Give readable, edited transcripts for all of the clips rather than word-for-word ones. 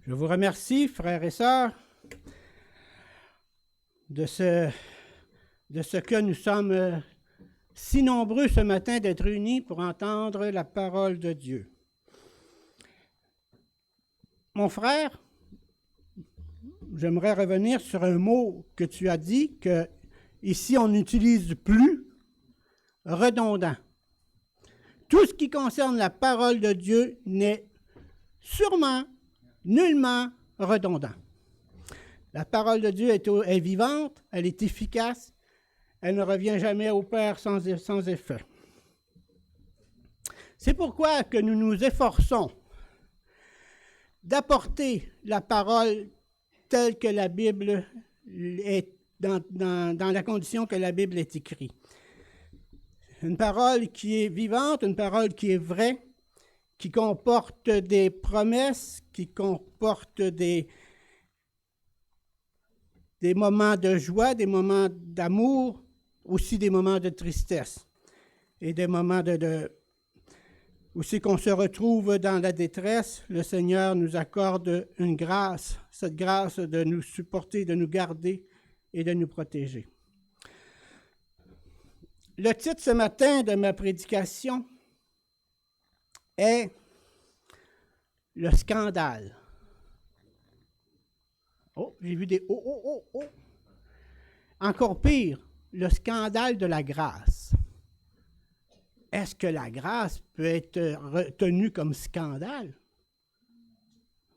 Je vous remercie, frères et sœurs, de ce que nous sommes si nombreux ce matin d'être réunis pour entendre la parole de Dieu. Mon frère, j'aimerais revenir sur un mot que tu as dit, que ici on n'utilise plus, redondant. Tout ce qui concerne la parole de Dieu n'est sûrement, nullement redondant. La parole de Dieu est vivante, elle est efficace, elle ne revient jamais au Père sans effet. C'est pourquoi que nous nous efforçons d'apporter la parole telle que la Bible est, dans la condition que la Bible est écrite. Une parole qui est vivante, une parole qui est vraie, qui comporte des promesses, qui comporte des moments de joie, des moments d'amour, aussi des moments de tristesse et des moments aussi qu'on se retrouve dans la détresse. Le Seigneur nous accorde une grâce, cette grâce de nous supporter, de nous garder et de nous protéger. Le titre ce matin de ma prédication est « Le scandale ». Oh, j'ai vu des « oh ». Encore pire, le scandale de la grâce. Est-ce que la grâce peut être retenue comme scandale?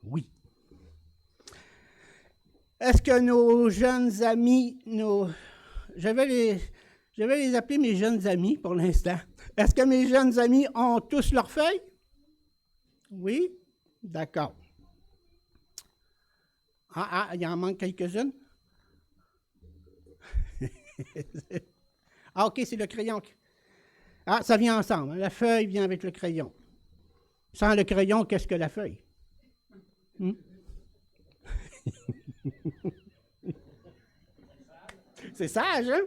Oui. Est-ce que nos jeunes amis, je vais les appeler mes jeunes amis pour l'instant. Est-ce que mes jeunes amis ont tous leurs feuilles? Oui? D'accord. Il en manque quelques-unes? OK, c'est le crayon. Ça vient ensemble. La feuille vient avec le crayon. Sans le crayon, qu'est-ce que la feuille? C'est sage, hein?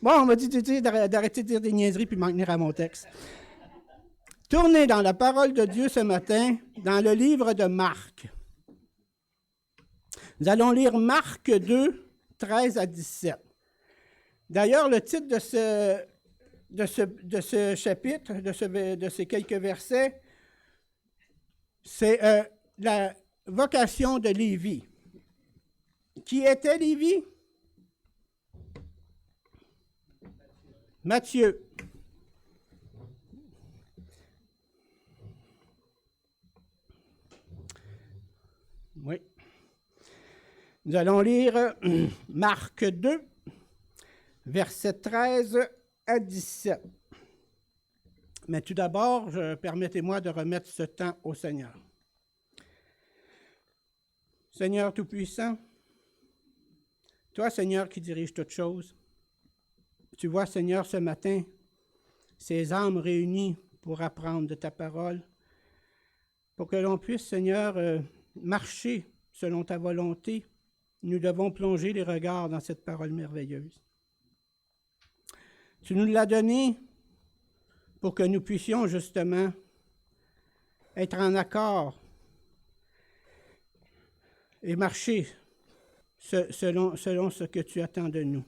Bon, on m'a dit d'arrêter de dire des niaiseries puis m'en tenir à mon texte. Tournez dans la parole de Dieu ce matin, dans le livre de Marc. Nous allons lire Marc 2, 13 à 17. D'ailleurs, le titre de ce chapitre, de ces quelques versets, c'est la vocation de Lévi. Qui était Lévi? Matthieu. Oui. Nous allons lire Marc 2, versets 13 à 17. Mais tout d'abord, permettez-moi de remettre ce temps au Seigneur. Seigneur Tout-Puissant, toi, Seigneur, qui dirige toutes choses, tu vois, Seigneur, ce matin, ces âmes réunies pour apprendre de ta parole, pour que l'on puisse, Seigneur, marcher selon ta volonté. Nous devons plonger les regards dans cette parole merveilleuse. Tu nous l'as donnée pour que nous puissions justement être en accord et marcher selon ce que tu attends de nous.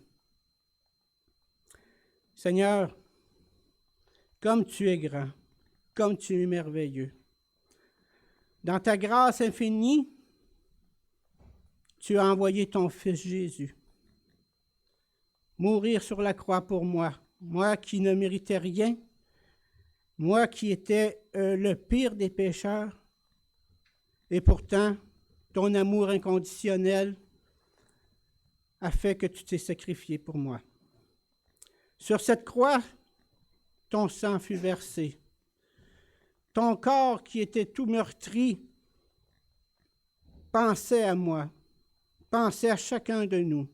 Seigneur, comme tu es grand, comme tu es merveilleux, dans ta grâce infinie, tu as envoyé ton Fils Jésus mourir sur la croix pour moi, moi qui ne méritais rien, moi qui étais le pire des pécheurs, et pourtant, ton amour inconditionnel a fait que tu t'es sacrifié pour moi. Sur cette croix, ton sang fut versé. Ton corps qui était tout meurtri pensait à moi, pensait à chacun de nous.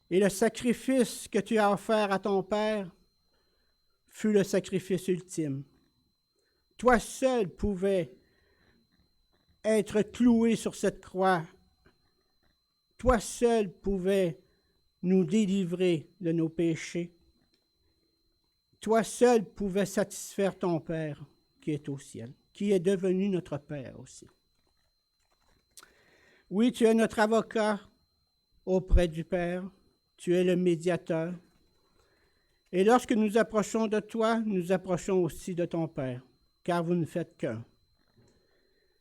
Et le sacrifice que tu as offert à ton Père fut le sacrifice ultime. Toi seul pouvais être cloué sur cette croix. Toi seul pouvais nous délivrer de nos péchés. Toi seul pouvais satisfaire ton Père qui est au ciel. qui est devenu notre Père aussi. Oui, tu es notre avocat auprès du Père, tu es le médiateur. Et lorsque nous approchons de toi, nous approchons aussi de ton Père, car vous ne faites qu'un.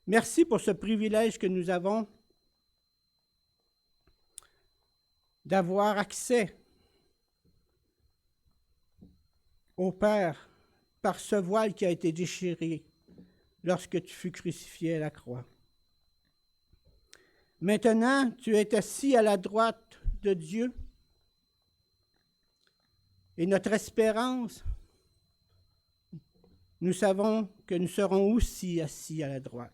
Merci pour ce privilège que nous avons d'avoir accès au Père par ce voile qui a été déchiré lorsque tu fus crucifié à la croix. Maintenant, tu es assis à la droite de Dieu et notre espérance, nous savons que nous serons aussi assis à la droite.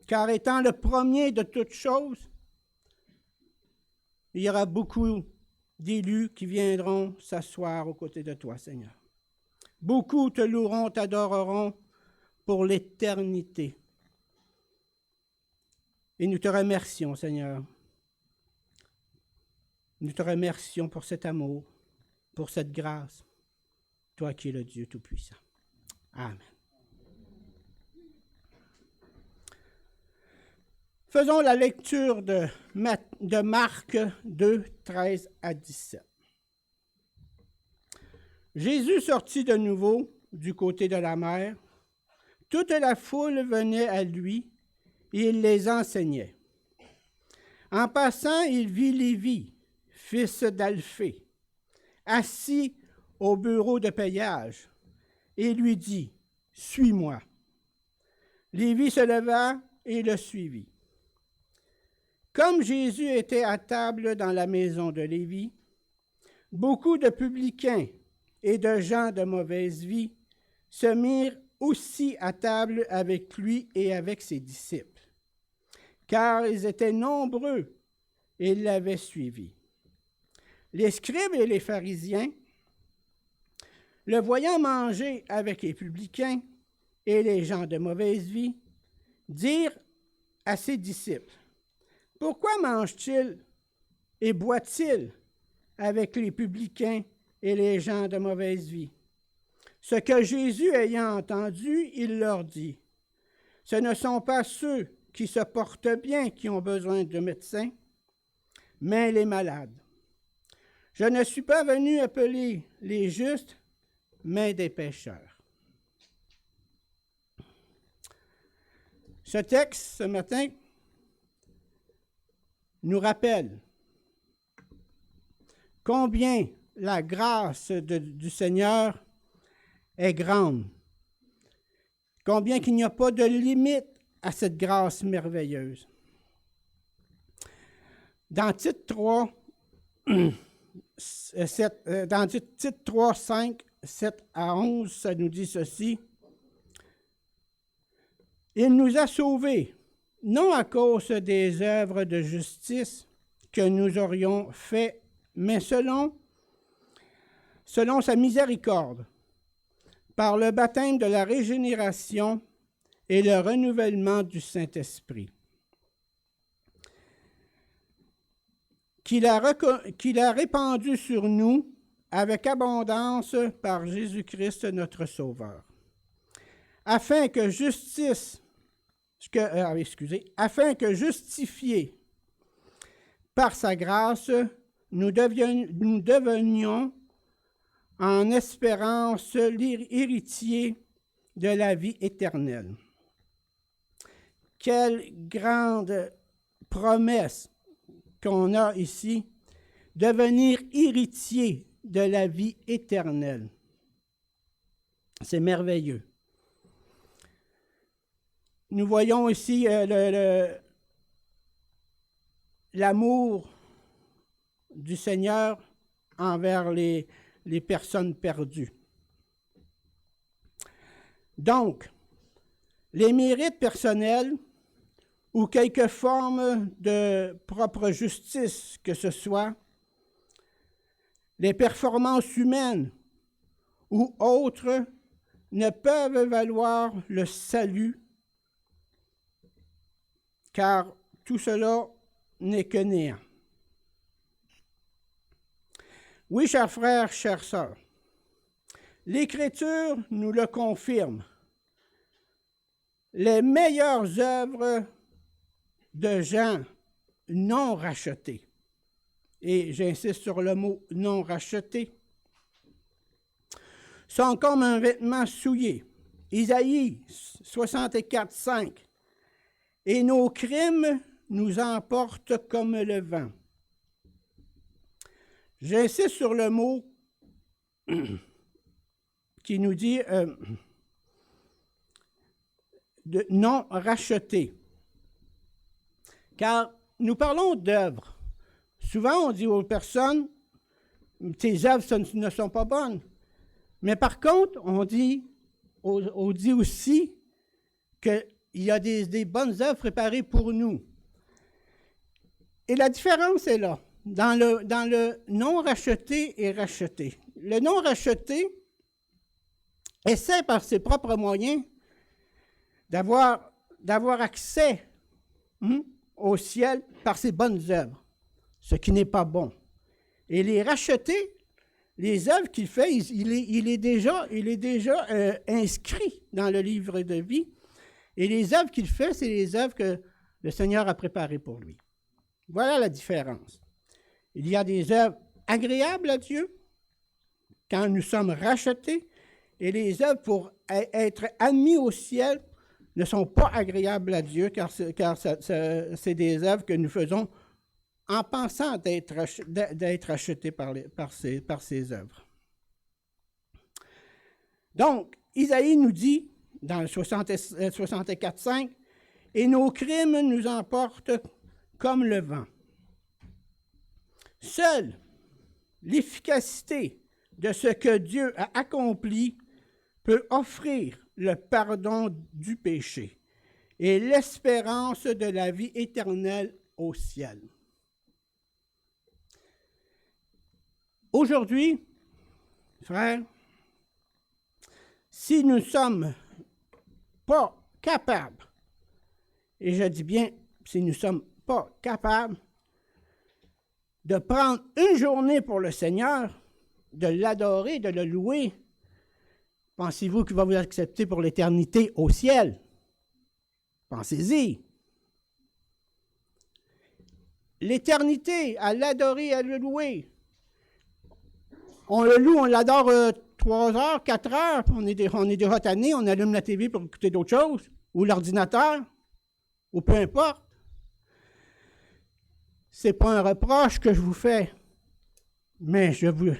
Car étant le premier de toutes choses, il y aura beaucoup d'élus qui viendront s'asseoir aux côtés de toi, Seigneur. Beaucoup te loueront, t'adoreront pour l'éternité. Et nous te remercions, Seigneur. Nous te remercions pour cet amour, pour cette grâce, toi qui es le Dieu Tout-Puissant. Amen. Faisons la lecture de Marc 2, 13 à 17. Jésus sortit de nouveau du côté de la mer. Toute la foule venait à lui et il les enseignait. En passant, il vit Lévi, fils d'Alphée, assis au bureau de payage, et lui dit, « Suis-moi. » Lévi se leva et le suivit. Comme Jésus était à table dans la maison de Lévi, beaucoup de publicains et de gens de mauvaise vie se mirent aussi à table avec lui et avec ses disciples, car ils étaient nombreux et ils l'avaient suivi. Les scribes et les pharisiens, le voyant manger avec les publicains et les gens de mauvaise vie, dirent à ses disciples, « Pourquoi mange-t-il et boit-il avec les publicains et les gens de mauvaise vie? » Ce que Jésus ayant entendu, il leur dit, « Ce ne sont pas ceux qui se portent bien qui ont besoin de médecins, mais les malades. Je ne suis pas venu appeler les justes, mais des pécheurs. » Ce texte, ce matin, nous rappelle combien la grâce du Seigneur est grande, combien qu'il n'y a pas de limite à cette grâce merveilleuse. Dans Tite 3, 5, 7 à 11, ça nous dit ceci. « Il nous a sauvés, non à cause des œuvres de justice que nous aurions fait, mais selon sa miséricorde, par le baptême de la régénération et le renouvellement du Saint-Esprit, qu'il a répandu sur nous avec abondance par Jésus-Christ notre Sauveur, afin que justifiés par sa grâce, nous devenions en espérance l'héritier de la vie éternelle. » Quelle grande promesse qu'on a ici, devenir héritier de la vie éternelle. C'est merveilleux. Nous voyons ici l'amour du Seigneur envers les personnes perdues. Donc, les mérites personnels ou quelque forme de propre justice que ce soit, les performances humaines ou autres ne peuvent valoir le salut, car tout cela n'est que néant. Oui, chers frères, chères sœurs, l'Écriture nous le confirme. les meilleures œuvres de gens non rachetés. Et j'insiste sur le mot non racheté, sont comme un vêtement souillé. Isaïe 64, 5. Et nos crimes nous emportent comme le vent. J'insiste sur le mot qui nous dit de non racheté. Car nous parlons d'œuvres. Souvent, on dit aux personnes, tes œuvres ne sont pas bonnes. Mais par contre, on dit aussi qu'il y a des bonnes œuvres préparées pour nous. Et la différence est là, dans le non racheté et racheté. Le non racheté essaie par ses propres moyens d'avoir accès au ciel par ses bonnes œuvres, ce qui n'est pas bon. Et les rachetés, les œuvres qu'il fait, il est déjà inscrit dans le livre de vie. Et les œuvres qu'il fait, c'est les œuvres que le Seigneur a préparées pour lui. Voilà la différence. Il y a des œuvres agréables à Dieu quand nous sommes rachetés, et les œuvres pour être admis au ciel ne sont pas agréables à Dieu, car c'est des œuvres que nous faisons en pensant d'être achetés par ces œuvres. Donc, Isaïe nous dit, dans le 64, 5, « Et nos crimes nous emportent comme le vent. » Seule l'efficacité de ce que Dieu a accompli peut offrir le pardon du péché et l'espérance de la vie éternelle au ciel. Aujourd'hui, frères, si nous ne sommes pas capables, et je dis bien si nous ne sommes pas capables de prendre une journée pour le Seigneur, de l'adorer, de le louer, pensez-vous qu'il va vous accepter pour l'éternité au ciel? Pensez-y. L'éternité, à l'adorer, à le louer. On le loue, on l'adore 3 heures, 4 heures, on est déjà tanné, on allume la TV pour écouter d'autres choses, ou l'ordinateur, ou peu importe. Ce n'est pas un reproche que je vous fais, mais je veux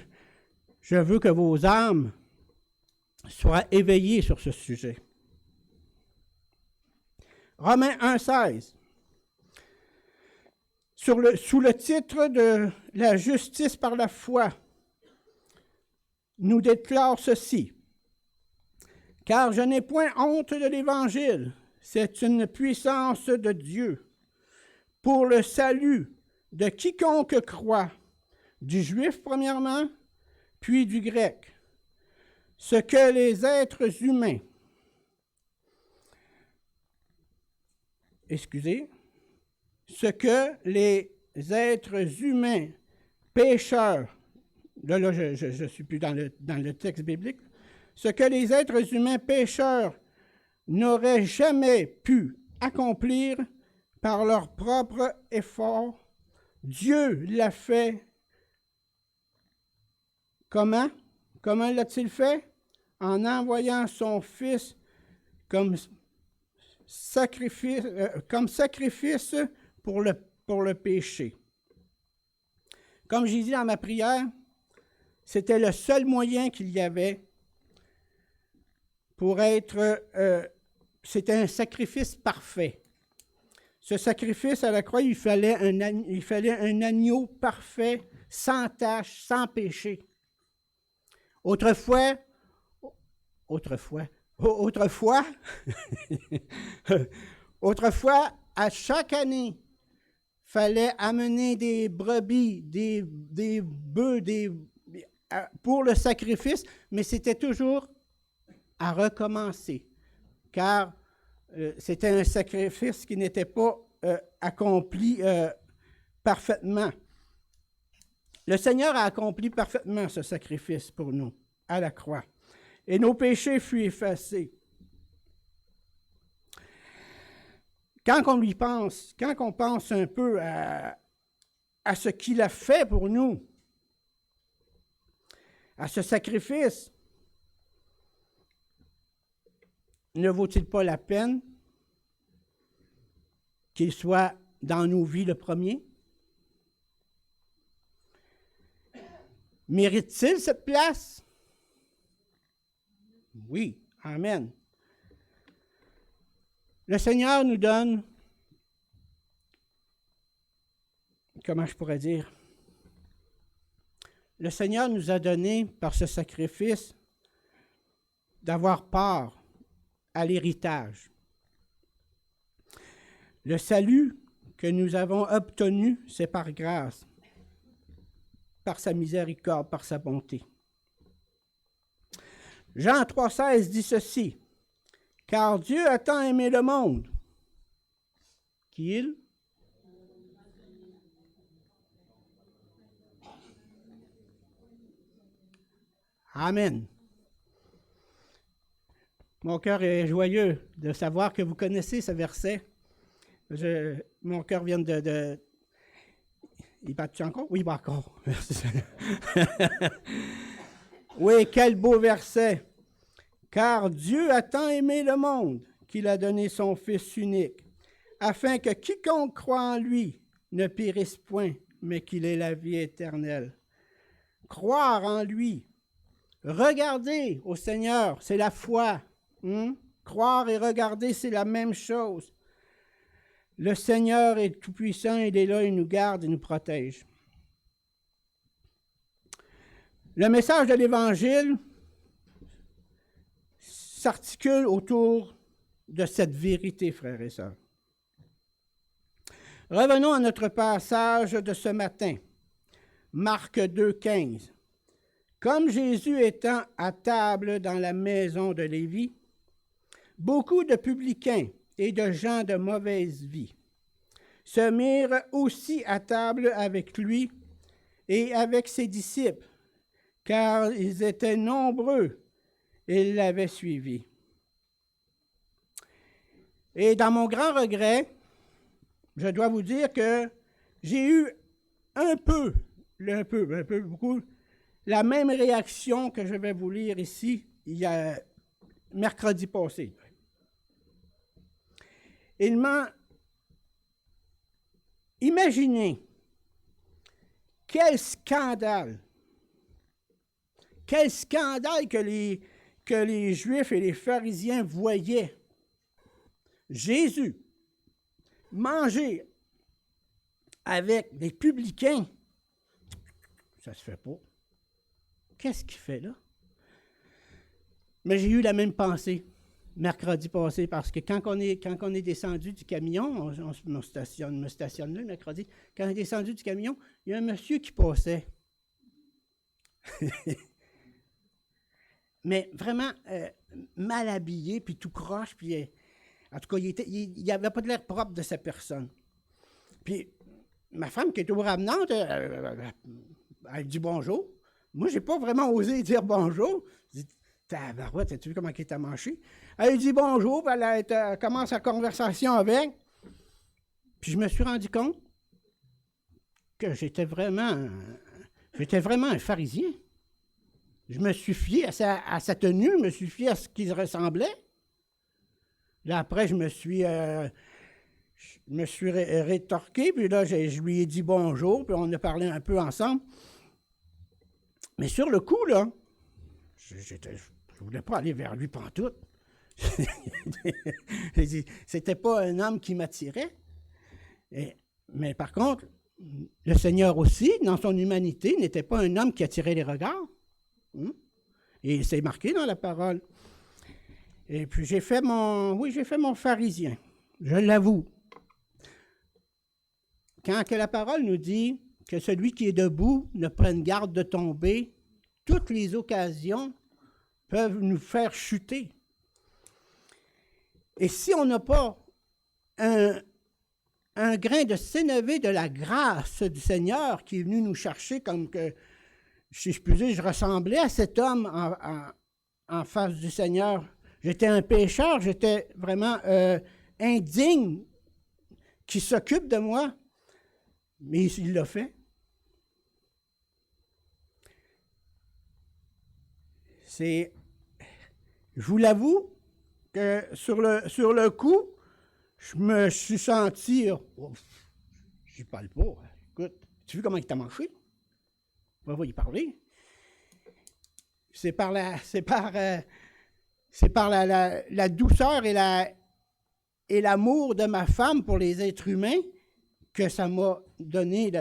que vos âmes soient éveillées sur ce sujet. Romains 1,16. Sous le titre de la justice par la foi, nous déclare ceci. Car je n'ai point honte de l'Évangile, c'est une puissance de Dieu pour le salut de quiconque croit, du juif premièrement, puis du grec. Ce que les êtres humains, ce que les êtres humains pécheurs, là je ne suis plus dans le texte biblique, ce que les êtres humains pécheurs n'auraient jamais pu accomplir par leur propre effort, Dieu l'a fait. Comment? Comment l'a-t-il fait? En envoyant son Fils comme sacrifice pour le péché. Comme j'ai dit dans ma prière, c'était le seul moyen qu'il y avait pour être... c'était un sacrifice parfait. Ce sacrifice à la croix, il fallait un agneau parfait, sans tache, sans péché. Autrefois, à chaque année, fallait amener des brebis, des bœufs, pour le sacrifice, mais c'était toujours à recommencer, car c'était un sacrifice qui n'était pas accompli parfaitement. Le Seigneur a accompli parfaitement ce sacrifice pour nous, à la croix, et nos péchés furent effacés. quand on lui pense, quand on pense un peu à ce qu'il a fait pour nous, à ce sacrifice, ne vaut-il pas la peine qu'il soit dans nos vies le premier? Mérite-t-il cette place? Oui, amen. Le Seigneur nous donne, comment je pourrais dire, le Seigneur nous a donné par ce sacrifice d'avoir part à l'héritage. Le salut que nous avons obtenu, c'est par grâce, par sa miséricorde, par sa bonté. Jean 3,16 dit ceci, « Car Dieu a tant aimé le monde, qu'il... » Amen. Mon cœur est joyeux de savoir que vous connaissez ce verset. Mon cœur vient de... Il bat-tu encore? Oui, il bat encore. Merci. Oui, quel beau verset. Car Dieu a tant aimé le monde qu'il a donné son Fils unique, afin que quiconque croit en lui ne périsse point, mais qu'il ait la vie éternelle. Croire en lui, regarder au Seigneur, c'est la foi. Croire et regarder, c'est la même chose. Le Seigneur est tout-puissant, il est là, il nous garde, il nous protège. Le message de l'Évangile s'articule autour de cette vérité, frères et sœurs. Revenons à notre passage de ce matin, Marc 2,15. Comme Jésus étant à table dans la maison de Lévi, beaucoup de publicains et de gens de mauvaise vie se mirent aussi à table avec lui et avec ses disciples, car ils étaient nombreux et ils l'avaient suivi. Et dans mon grand regret, je dois vous dire que j'ai eu beaucoup, la même réaction que je vais vous lire ici, il y a mercredi passé. Il m'a imaginé quel scandale que les Juifs et les pharisiens voyaient Jésus manger avec des publicains. Ça se fait pas. Qu'est-ce qu'il fait là? Mais j'ai eu la même pensée mercredi passé, parce que quand on est descendu du camion, on me stationne là le mercredi, quand on est descendu du camion, il y a un monsieur qui passait. Mais vraiment mal habillé, puis tout croche, puis en tout cas, il n'avait pas de l'air propre de sa personne. Puis ma femme qui est au ramenante, elle dit bonjour. Moi, je n'ai pas vraiment osé dire bonjour. Je dis, tabarouette, as-tu vu comment il t'a manché? Elle dit bonjour, puis elle commence la conversation avec. Puis je me suis rendu compte que j'étais vraiment un pharisien. Je me suis fié à sa tenue, je me suis fié à ce qu'il ressemblait. Là, après, je me suis rétorqué, puis là, je lui ai dit bonjour, puis on a parlé un peu ensemble. Mais sur le coup, là, je ne voulais pas aller vers lui pantoute. C'était pas un homme qui m'attirait. Mais par contre, le Seigneur aussi, dans son humanité, n'était pas un homme qui attirait les regards. Et c'est marqué dans la parole. Et puis j'ai fait mon pharisien, je l'avoue. Quand que la parole nous dit que celui qui est debout ne prenne garde de tomber, toutes les occasions peuvent nous faire chuter. Et si on n'a pas un grain de sénévé de la grâce du Seigneur qui est venu nous chercher, comme que, si je puis dire, je ressemblais à cet homme en face du Seigneur. J'étais un pécheur, j'étais vraiment indigne qui s'occupe de moi, mais il l'a fait. Je vous l'avoue que sur le coup, je me suis senti, j'y parle pas. Écoute, tu vois comment il t'a mangé? On va y parler. C'est par la douceur et l'amour de ma femme pour les êtres humains que ça m'a donné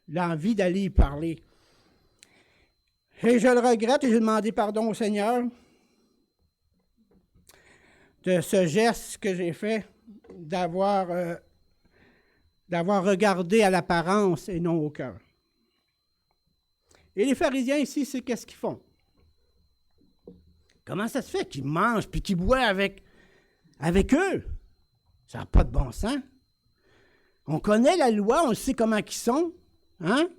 l'envie d'aller y parler. Et je le regrette et j'ai demandé pardon au Seigneur de ce geste que j'ai fait d'avoir regardé à l'apparence et non au cœur. Et les pharisiens ici, c'est qu'est-ce qu'ils font? Comment ça se fait qu'ils mangent puis qu'ils boivent avec eux? Ça n'a pas de bon sens. On connaît la loi, on sait comment ils sont. Hein?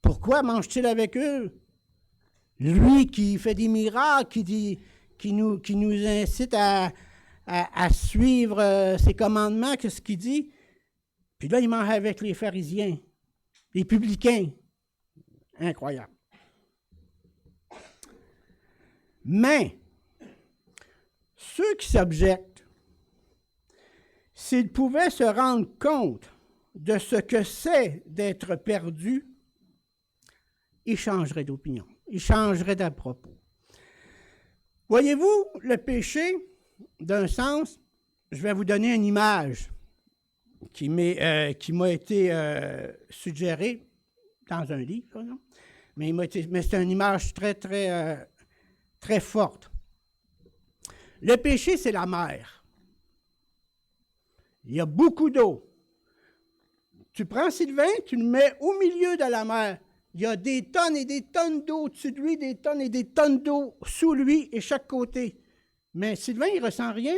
Pourquoi mange-t-il avec eux? Lui qui fait des miracles, qui nous incite à suivre ses commandements, qu'est-ce qu'il dit? Puis là, il mange avec les pharisiens, les publicains. Incroyable. Mais, ceux qui s'objectent, s'ils pouvaient se rendre compte de ce que c'est d'être perdu, ils changeraient d'opinion, ils changeraient d'à propos. Voyez-vous, le péché, d'un sens, je vais vous donner une image qui m'a été suggérée dans un livre, non? Mais c'est une image très, très, très forte. Le péché, c'est la mer. Il y a beaucoup d'eau. Tu prends Sylvain, tu le mets au milieu de la mer. Il y a des tonnes et des tonnes d'eau au-dessus de lui, des tonnes et des tonnes d'eau sous lui et chaque côté. Mais Sylvain, il ne ressent rien.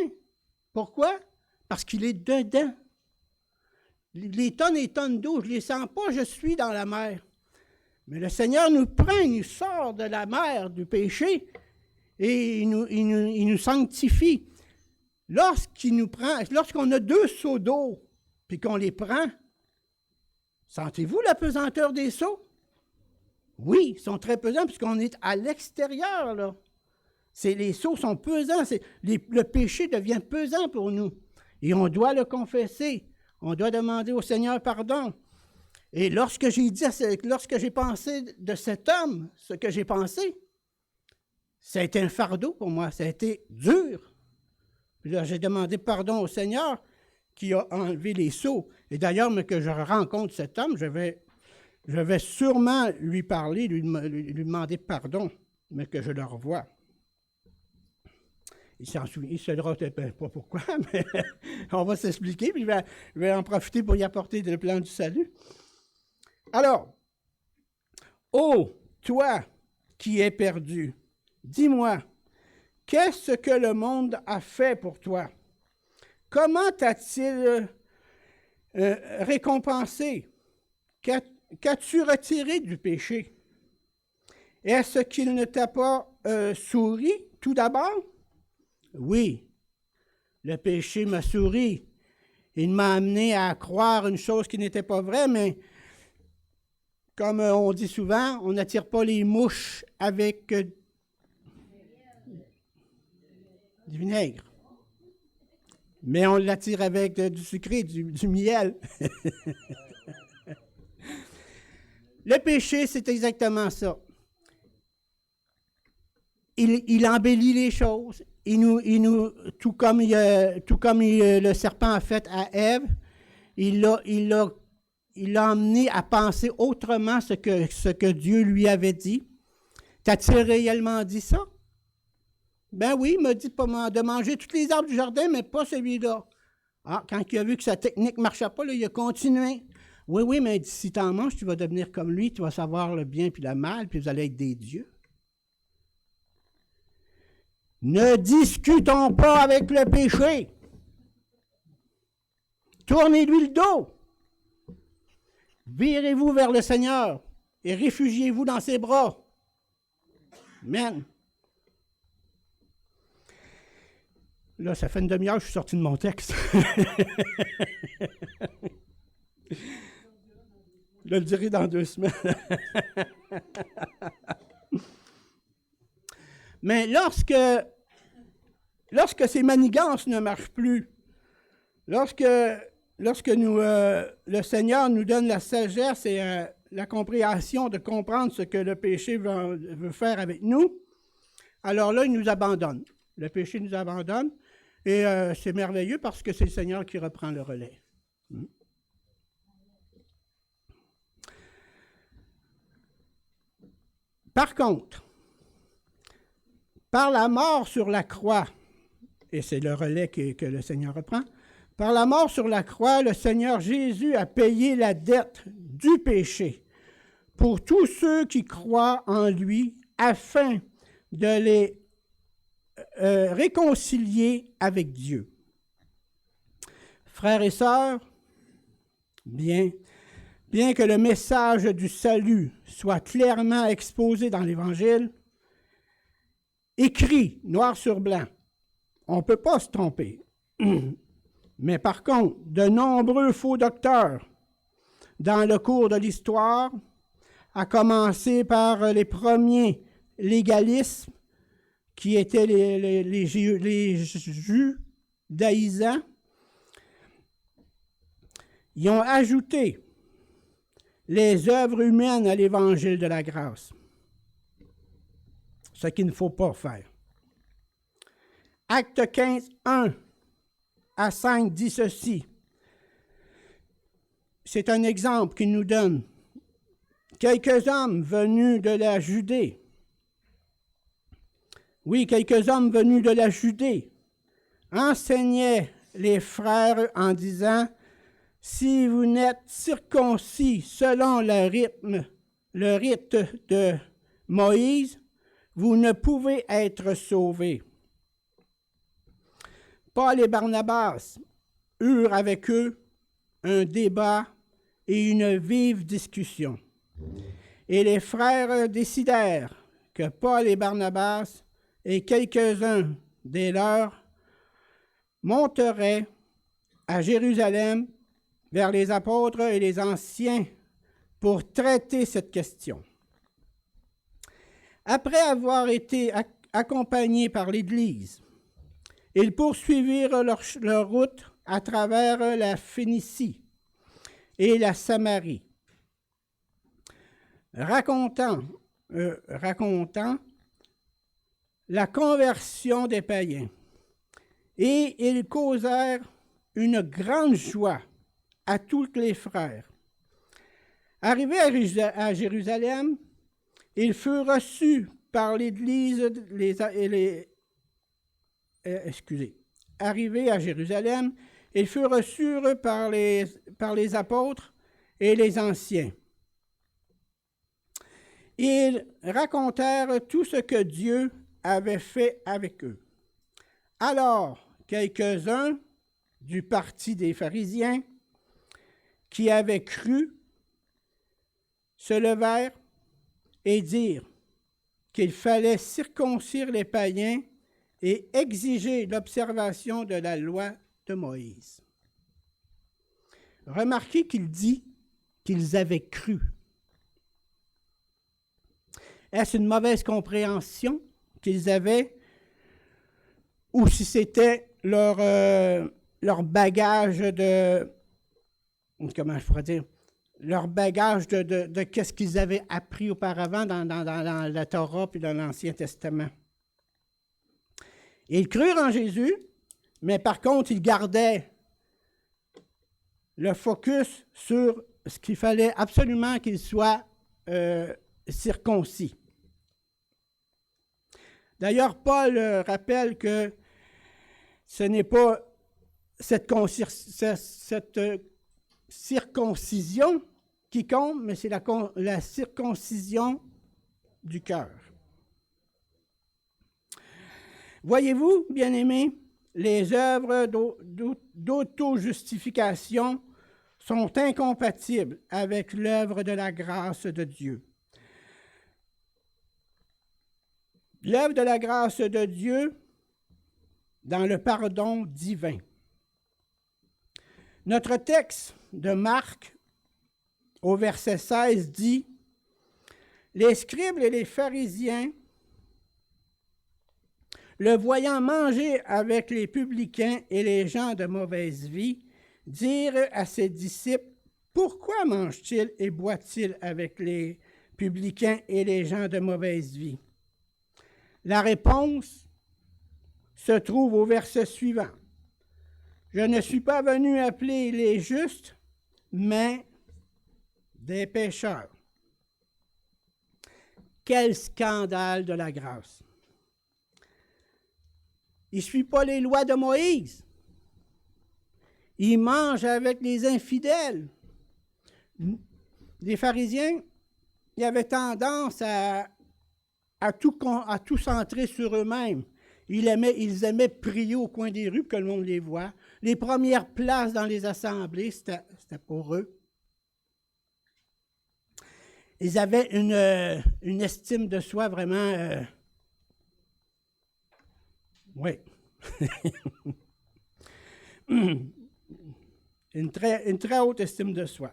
Pourquoi? Parce qu'il est dedans. Les tonnes et tonnes d'eau, je ne les sens pas, je suis dans la mer. Mais le Seigneur nous prend, il nous sort de la mer du péché et il nous sanctifie. Lorsqu'on a 2 seaux d'eau puis qu'on les prend, sentez-vous la pesanteur des seaux? Oui, ils sont très pesants puisqu'on est à l'extérieur, là. Les seaux sont pesants, le péché devient pesant pour nous. Et on doit le confesser. On doit demander au Seigneur pardon. Et lorsque j'ai pensé de cet homme, ce que j'ai pensé, ça a été un fardeau pour moi, ça a été dur. Puis là, j'ai demandé pardon au Seigneur qui a enlevé les seaux. Et d'ailleurs, mais que je rencontre cet homme, je vais sûrement lui parler, lui demander pardon, mais que je le revoie. Il s'en souvient, il ne se dira peut-être pas pourquoi, mais on va s'expliquer, puis je vais en profiter pour y apporter le plan du salut. Alors, ô toi qui es perdu, dis-moi, qu'est-ce que le monde a fait pour toi? Comment t'a-t-il récompensé? Qu'as-tu retiré du péché? Est-ce qu'il ne t'a pas souri tout d'abord? Oui, le péché m'a souri. Il m'a amené à croire une chose qui n'était pas vraie, mais comme on dit souvent, on n'attire pas les mouches avec du vinaigre. Mais on l'attire avec du sucré, du miel. Le péché, c'est exactement ça. Il embellit les choses. Tout comme le serpent a fait à Ève, il l'a amené à penser autrement ce que Dieu lui avait dit. T'a-t-il réellement dit ça? Ben oui, il m'a dit de manger tous les arbres du jardin, mais pas celui-là. Ah, quand il a vu que sa technique ne marchait pas, là, il a continué. Oui, mais si tu en manges, tu vas devenir comme lui, tu vas savoir le bien puis le mal, puis vous allez être des dieux. Ne discutons pas avec le péché. Tournez-lui le dos. Virez-vous vers le Seigneur et réfugiez-vous dans ses bras. Amen. Là, ça fait une demi-heure que je suis sorti de mon texte. Je le dirai dans 2 semaines. Mais lorsque ces manigances ne marchent plus, lorsque le Seigneur nous donne la sagesse et la compréhension de comprendre ce que le péché veut faire avec nous, alors là, il nous abandonne. Le péché nous abandonne et c'est merveilleux parce que c'est le Seigneur qui reprend le relais. Par contre, par la mort sur la croix, et c'est le relais que le Seigneur reprend, par la mort sur la croix, le Seigneur Jésus a payé la dette du péché pour tous ceux qui croient en lui afin de les réconcilier avec Dieu. Frères et sœurs, bien que le message du salut soit clairement exposé dans l'Évangile, écrit noir sur blanc, on ne peut pas se tromper. Mais par contre, de nombreux faux docteurs dans le cours de l'histoire, à commencer par les premiers légalismes qui étaient les judaïsants, ils ont ajouté les œuvres humaines à l'Évangile de la grâce, ce qu'il ne faut pas faire. Acte 15, 1 à 5 dit ceci. C'est un exemple qu'il nous donne. Quelques hommes venus de la Judée, enseignaient les frères en disant, « Si vous n'êtes circoncis selon le rite de Moïse, vous ne pouvez être sauvés. » Paul et Barnabas eurent avec eux un débat et une vive discussion. Et les frères décidèrent que Paul et Barnabas et quelques-uns des leurs monteraient à Jérusalem vers les apôtres et les anciens pour traiter cette question. Après avoir été accompagnés par l'Église, ils poursuivirent leur route à travers la Phénicie et la Samarie, racontant la conversion des païens. Et ils causèrent une grande joie à tous les frères. Arrivés à Jérusalem, ils furent reçus par l'Église Arrivés à Jérusalem, ils furent reçus par les apôtres et les anciens. Ils racontèrent tout ce que Dieu avait fait avec eux. Alors, quelques-uns du parti des pharisiens qui avaient cru se levèrent et dirent qu'il fallait circoncire les païens et exiger l'observation de la loi de Moïse. Remarquez qu'il dit qu'ils avaient cru. Est-ce une mauvaise compréhension qu'ils avaient ou si c'était leur bagage de... Comment je pourrais dire? Leur bagage de qu'est-ce qu'ils avaient appris auparavant dans la Torah et dans l'Ancien Testament. Ils crurent en Jésus, mais par contre, ils gardaient le focus sur ce qu'il fallait absolument qu'ils soient circoncis. D'ailleurs, Paul rappelle que ce n'est pas cette circoncision qui compte, mais c'est la circoncision du cœur. Voyez-vous, bien-aimés, les œuvres d'auto-justification sont incompatibles avec l'œuvre de la grâce de Dieu. L'œuvre de la grâce de Dieu dans le pardon divin. Notre texte de Marc, au verset 16, dit « Les scribes et les pharisiens, le voyant manger avec les publicains et les gens de mauvaise vie, dirent à ses disciples, « Pourquoi mange-t-il et boit-il avec les publicains et les gens de mauvaise vie? » La réponse se trouve au verset suivant. « Je ne suis pas venu appeler les justes, mais des pécheurs. » Quel scandale de la grâce! Il ne suit pas les lois de Moïse. Il mange avec les infidèles. Les pharisiens, ils avaient tendance à tout centrer sur eux-mêmes. Ils aimaient prier au coin des rues pour que le monde les voie. Les premières places dans les assemblées, c'était pour eux. Ils avaient une estime de soi vraiment... oui. une très haute estime de soi.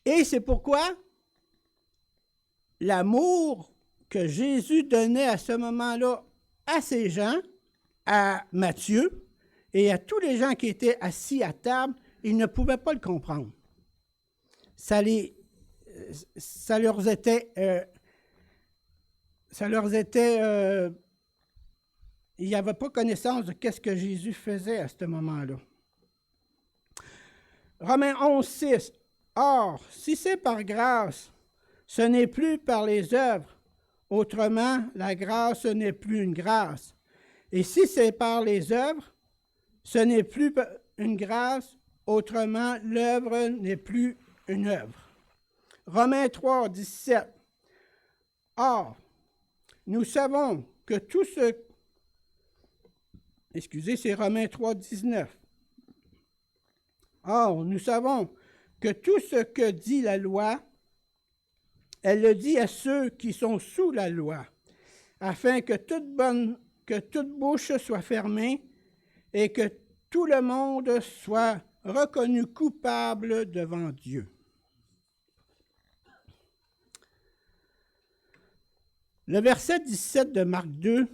Et c'est pourquoi l'amour que Jésus donnait à ce moment-là à ces gens, à Matthieu et à tous les gens qui étaient assis à table, ils ne pouvaient pas le comprendre. Ça leur était... ils n'avaient pas connaissance de ce que Jésus faisait à ce moment-là. Romains 11, 6. Or, si c'est par grâce, ce n'est plus par les œuvres. Autrement, la grâce, ce n'est plus une grâce. Et si c'est par les œuvres, ce n'est plus une grâce. Autrement, l'œuvre n'est plus une œuvre. Romains 3, 17. Or, nous savons que tout ce... Excusez, c'est Romains 3, 19. Or, nous savons que tout ce que dit la loi, elle le dit à ceux qui sont sous la loi, afin que toute bouche soit fermée et que tout le monde soit reconnu coupable devant Dieu. Le verset 17 de Marc 2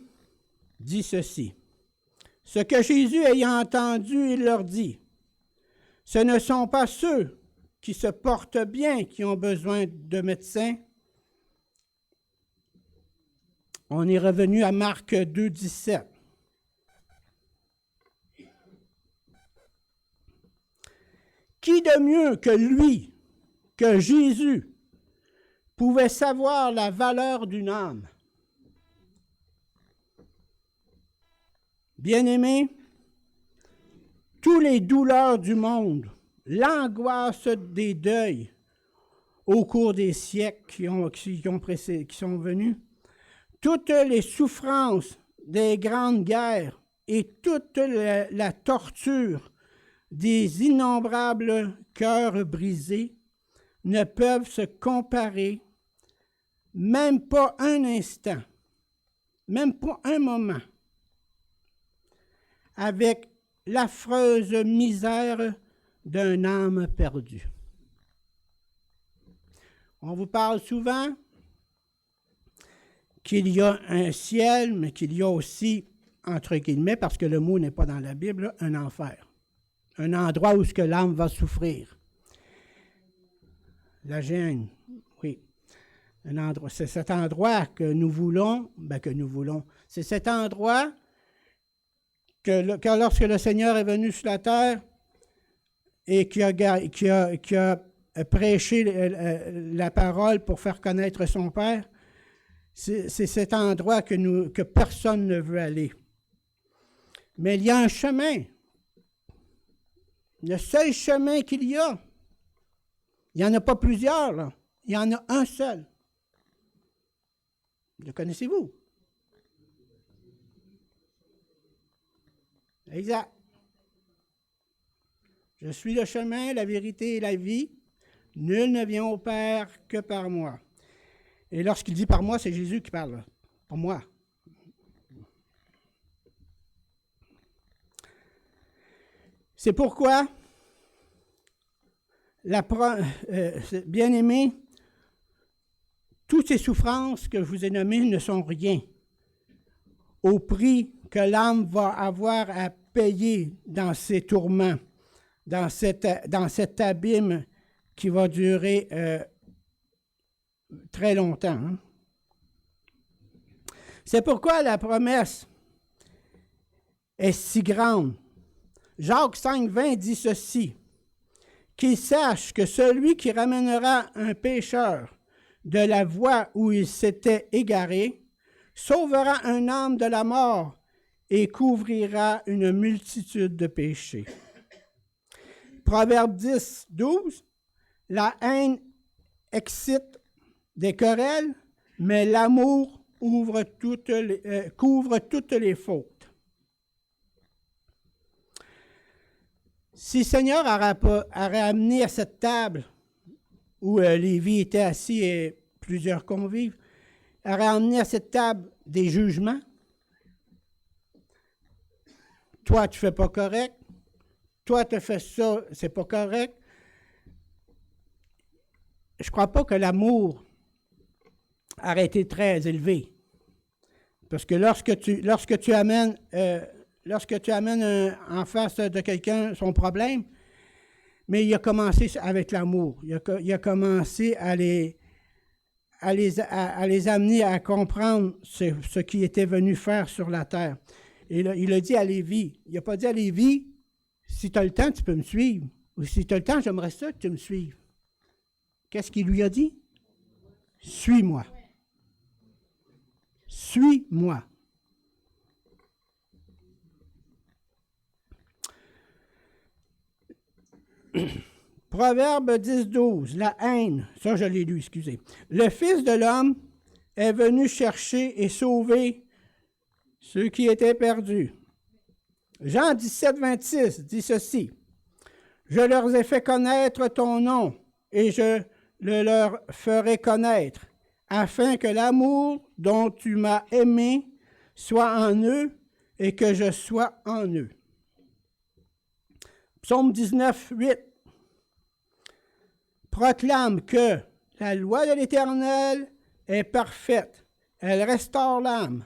dit ceci. « Ce que Jésus ayant entendu, il leur dit, « Ce ne sont pas ceux qui se portent bien qui ont besoin de médecins. » On est revenu à Marc 2, 17. Qui de mieux que lui, que Jésus, pouvait savoir la valeur d'une âme? Bien-aimés, tous les douleurs du monde, l'angoisse des deuils au cours des siècles qui sont venus, toutes les souffrances des grandes guerres et toute la torture des innombrables cœurs brisés ne peuvent se comparer, même pas un instant, même pas un moment, avec l'affreuse misère d'une âme perdue. On vous parle souvent qu'il y a un ciel, mais qu'il y a aussi, entre guillemets, parce que le mot n'est pas dans la Bible, un enfer. Un endroit où l'âme va souffrir. La gêne, oui. C'est cet endroit que nous voulons, c'est cet endroit que lorsque le Seigneur est venu sur la terre et qui a prêché la parole pour faire connaître son Père, c'est cet endroit que personne ne veut aller. Mais il y a un chemin. Le seul chemin qu'il y a, il n'y en a pas plusieurs, là. Il y en a un seul. Le connaissez-vous? Exact. Je suis le chemin, la vérité et la vie. Nul ne vient au Père que par moi. Et lorsqu'il dit par moi, c'est Jésus qui parle. Pour moi. C'est pourquoi, bien-aimés, toutes ces souffrances que je vous ai nommées ne sont rien au prix que l'âme va avoir à payer dans ces tourments, dans cet abîme qui va durer très longtemps. Hein? C'est pourquoi la promesse est si grande. Jacques 5,20 dit ceci, « Qu'il sache que celui qui ramènera un pécheur de la voie où il s'était égaré, sauvera un âme de la mort et couvrira une multitude de péchés. » Proverbe 10,12, « La haine excite des querelles, mais l'amour couvre toutes les fautes. » Si le Seigneur aurait amené à cette table où Lévi était assis et plusieurs convives, aurait amené à cette table des jugements, toi tu ne fais pas correct, toi tu fais ça, c'est pas correct. Je ne crois pas que l'amour aurait été très élevé. Parce que lorsque tu amènes en face de quelqu'un son problème, mais il a commencé avec l'amour. Il a commencé à les amener à comprendre ce qu'il était venu faire sur la terre. Et là, il a dit à Lévi, il n'a pas dit à Lévi, si tu as le temps, tu peux me suivre. Ou si tu as le temps, j'aimerais ça que tu me suives. Qu'est-ce qu'il lui a dit? Suis-moi. Suis-moi. Proverbe 10,12, la haine, ça je l'ai lu, excusez. Le Fils de l'homme est venu chercher et sauver ceux qui étaient perdus. Jean 17,26 dit ceci, je leur ai fait connaître ton nom et je le leur ferai connaître, afin que l'amour dont tu m'as aimé soit en eux et que je sois en eux. Psaume 19,8 proclame que la loi de l'Éternel est parfaite, elle restaure l'âme.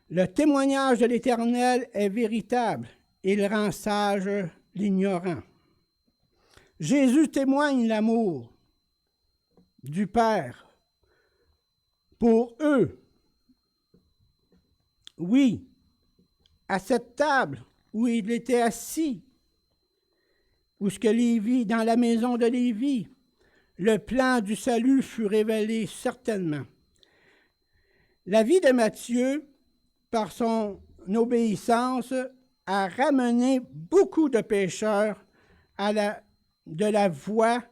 Le témoignage de l'Éternel est véritable, il rend sage l'ignorant. Jésus témoigne l'amour du Père pour eux. Oui, à cette table où il était assis, où ce que Lévi, dans la maison de Lévi, le plan du salut fut révélé certainement. La vie de Matthieu, par son obéissance, a ramené beaucoup de pécheurs de la voie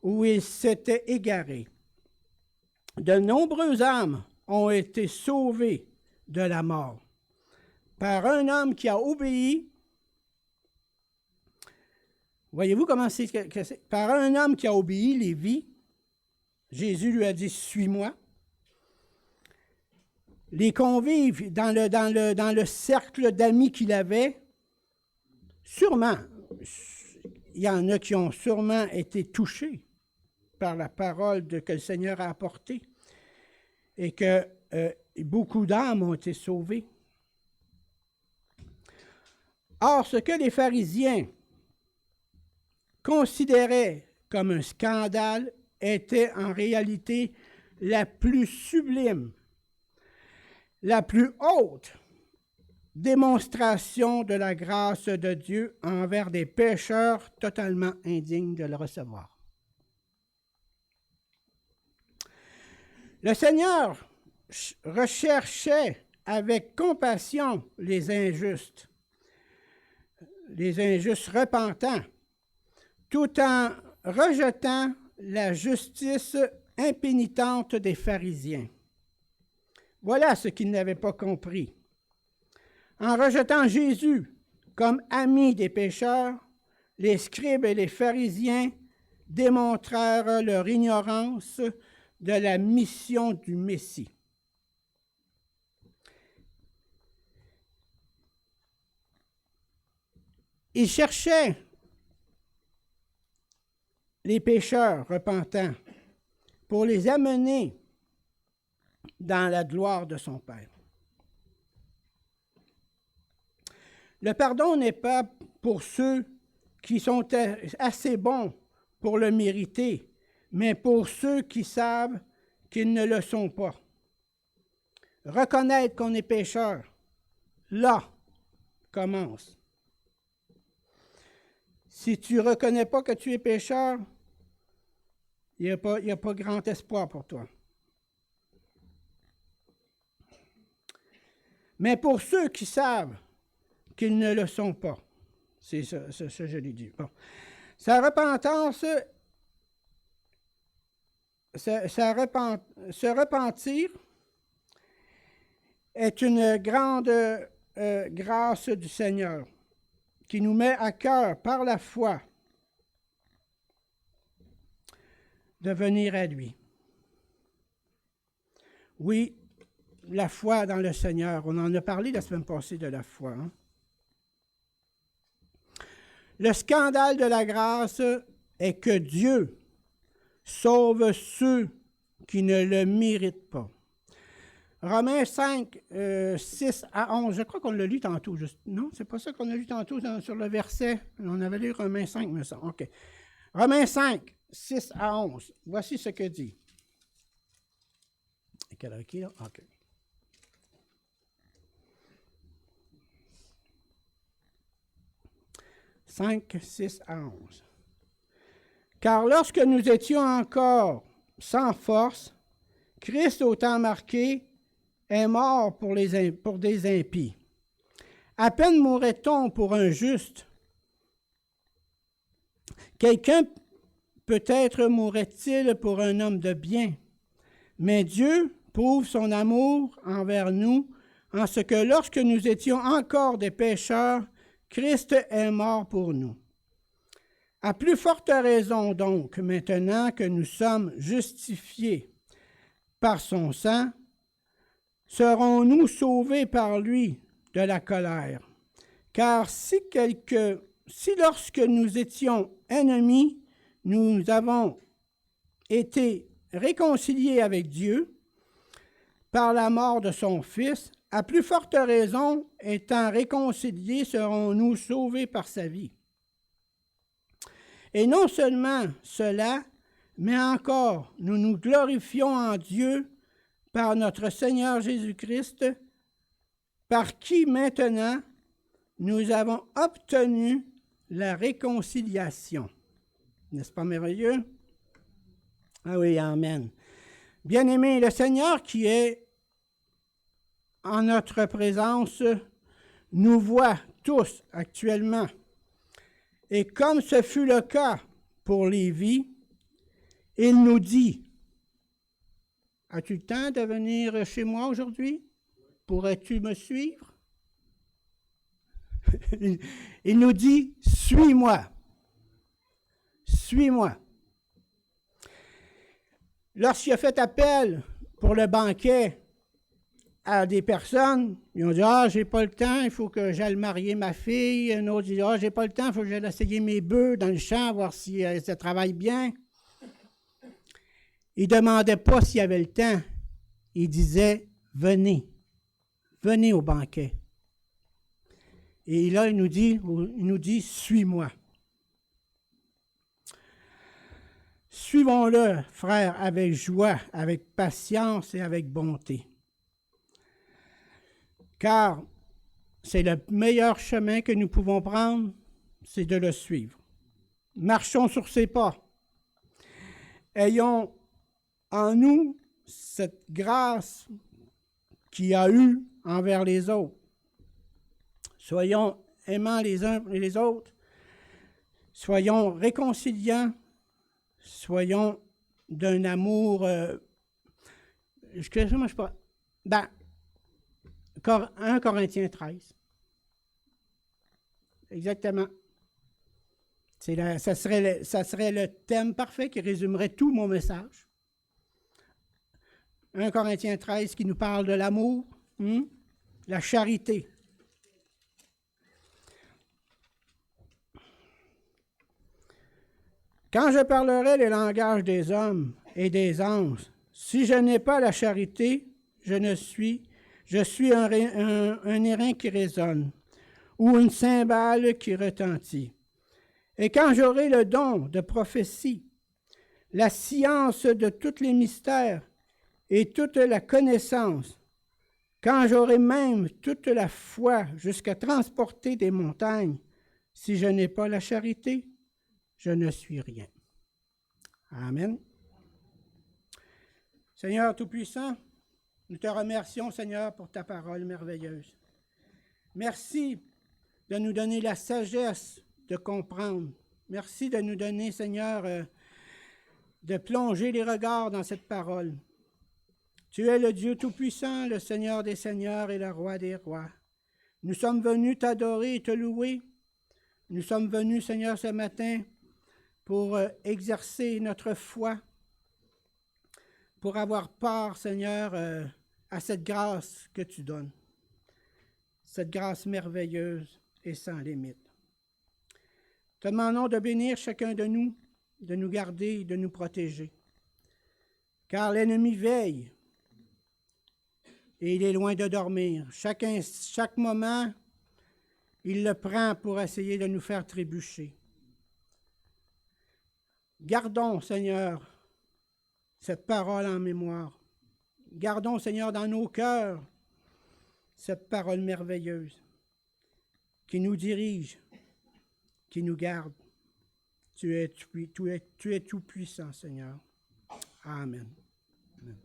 où ils s'étaient égarés. De nombreuses âmes ont été sauvées de la mort par un homme qui a obéi. Voyez-vous comment c'est? Par un homme qui a obéi, Lévi, Jésus lui a dit « Suis-moi ». Les convives dans le cercle d'amis qu'il avait, sûrement, il y en a qui ont sûrement été touchés par la parole que le Seigneur a apportée et que beaucoup d'âmes ont été sauvées. Or, ce que les pharisiens considéraient comme un scandale était en réalité la plus sublime, la plus haute démonstration de la grâce de Dieu envers des pécheurs totalement indignes de le recevoir. Le Seigneur recherchait avec compassion les injustes repentants, tout en rejetant la justice impénitente des pharisiens. Voilà ce qu'ils n'avaient pas compris. En rejetant Jésus comme ami des pécheurs, les scribes et les pharisiens démontrèrent leur ignorance de la mission du Messie. Il cherchait les pécheurs repentants pour les amener dans la gloire de son Père. Le pardon n'est pas pour ceux qui sont assez bons pour le mériter, mais pour ceux qui savent qu'ils ne le sont pas. Reconnaître qu'on est pécheur, là, commence. Si tu ne reconnais pas que tu es pécheur, il n'y a pas grand espoir pour toi. Mais pour ceux qui savent qu'ils ne le sont pas, c'est ça, je l'ai dit. Bon. Sa repentance, se repentir est une grande grâce du Seigneur qui nous met à cœur par la foi de venir à lui. Oui, la foi dans le Seigneur. On en a parlé la semaine passée de la foi. Hein? Le scandale de la grâce est que Dieu sauve ceux qui ne le méritent pas. Romains 5, 6 à 11, je crois qu'on l'a lu tantôt. Non, c'est pas ça qu'on a lu tantôt sur le verset. On avait lu Romains 5, mais ça. OK. Romains 5, 6 à 11. Voici ce que dit. Quelle heure qui est là? OK. « 5, 6 à 11. Car lorsque nous étions encore sans force, Christ, au temps marqué, est mort pour des impies. À peine mourrait-on pour un juste. Quelqu'un peut-être mourrait-il pour un homme de bien. Mais Dieu prouve son amour envers nous en ce que lorsque nous étions encore des pécheurs, Christ est mort pour nous. À plus forte raison donc, maintenant que nous sommes justifiés par son sang, serons-nous sauvés par lui de la colère. Car si lorsque nous étions ennemis, nous avons été réconciliés avec Dieu par la mort de son Fils, à plus forte raison, étant réconciliés, serons-nous sauvés par sa vie. Et non seulement cela, mais encore, nous nous glorifions en Dieu par notre Seigneur Jésus-Christ, par qui maintenant nous avons obtenu la réconciliation. N'est-ce pas merveilleux? Ah oui, amen. Bien-aimés, le Seigneur qui est en notre présence nous voit tous actuellement. Et comme ce fut le cas pour Lévi, il nous dit, « As-tu le temps de venir chez moi aujourd'hui? Pourrais-tu me suivre? » Il nous dit, « Suis-moi. Suis-moi. » Lorsqu'il a fait appel pour le banquet à des personnes, ils ont dit « Ah, j'ai pas le temps, il faut que j'aille marier ma fille. » Un autre dit « Ah, j'ai pas le temps, il faut que j'aille essayer mes bœufs dans le champ, voir si ça travaille bien. » Il ne demandait pas s'il y avait le temps. Il disait « Venez, venez au banquet. » Et là, il nous dit « Suis-moi. » Suivons-le, frères, avec joie, avec patience et avec bonté. Car c'est le meilleur chemin que nous pouvons prendre, c'est de le suivre. Marchons sur ses pas. Ayons en nous cette grâce qu'il a eue envers les autres. Soyons aimants les uns et les autres. Soyons réconciliants. Soyons d'un amour... 1 Corinthiens 13. Exactement. Ça serait le thème parfait qui résumerait tout mon message. 1 Corinthiens 13 qui nous parle de l'amour, la charité. Quand je parlerai le langage des hommes et des anges, si je n'ai pas la charité, je suis un airain qui résonne, ou une cymbale qui retentit. Et quand j'aurai le don de prophétie, la science de tous les mystères et toute la connaissance, quand j'aurai même toute la foi jusqu'à transporter des montagnes, si je n'ai pas la charité, je ne suis rien. Amen. Seigneur Tout-Puissant, nous te remercions, Seigneur, pour ta parole merveilleuse. Merci de nous donner la sagesse de comprendre. Merci de nous donner, Seigneur, de plonger les regards dans cette parole. Tu es le Dieu Tout-Puissant, le Seigneur des Seigneurs et le Roi des Rois. Nous sommes venus t'adorer et te louer. Nous sommes venus, Seigneur, ce matin pour exercer notre foi, pour avoir part, Seigneur, à cette grâce que tu donnes, cette grâce merveilleuse et sans limite. Te demandons de bénir chacun de nous garder et de nous protéger, car l'ennemi veille et il est loin de dormir. Chaque moment, il le prend pour essayer de nous faire trébucher. Gardons, Seigneur, cette parole en mémoire. Gardons, Seigneur, dans nos cœurs cette parole merveilleuse qui nous dirige, qui nous garde. Tu es tout puissant, Seigneur. Amen. Amen.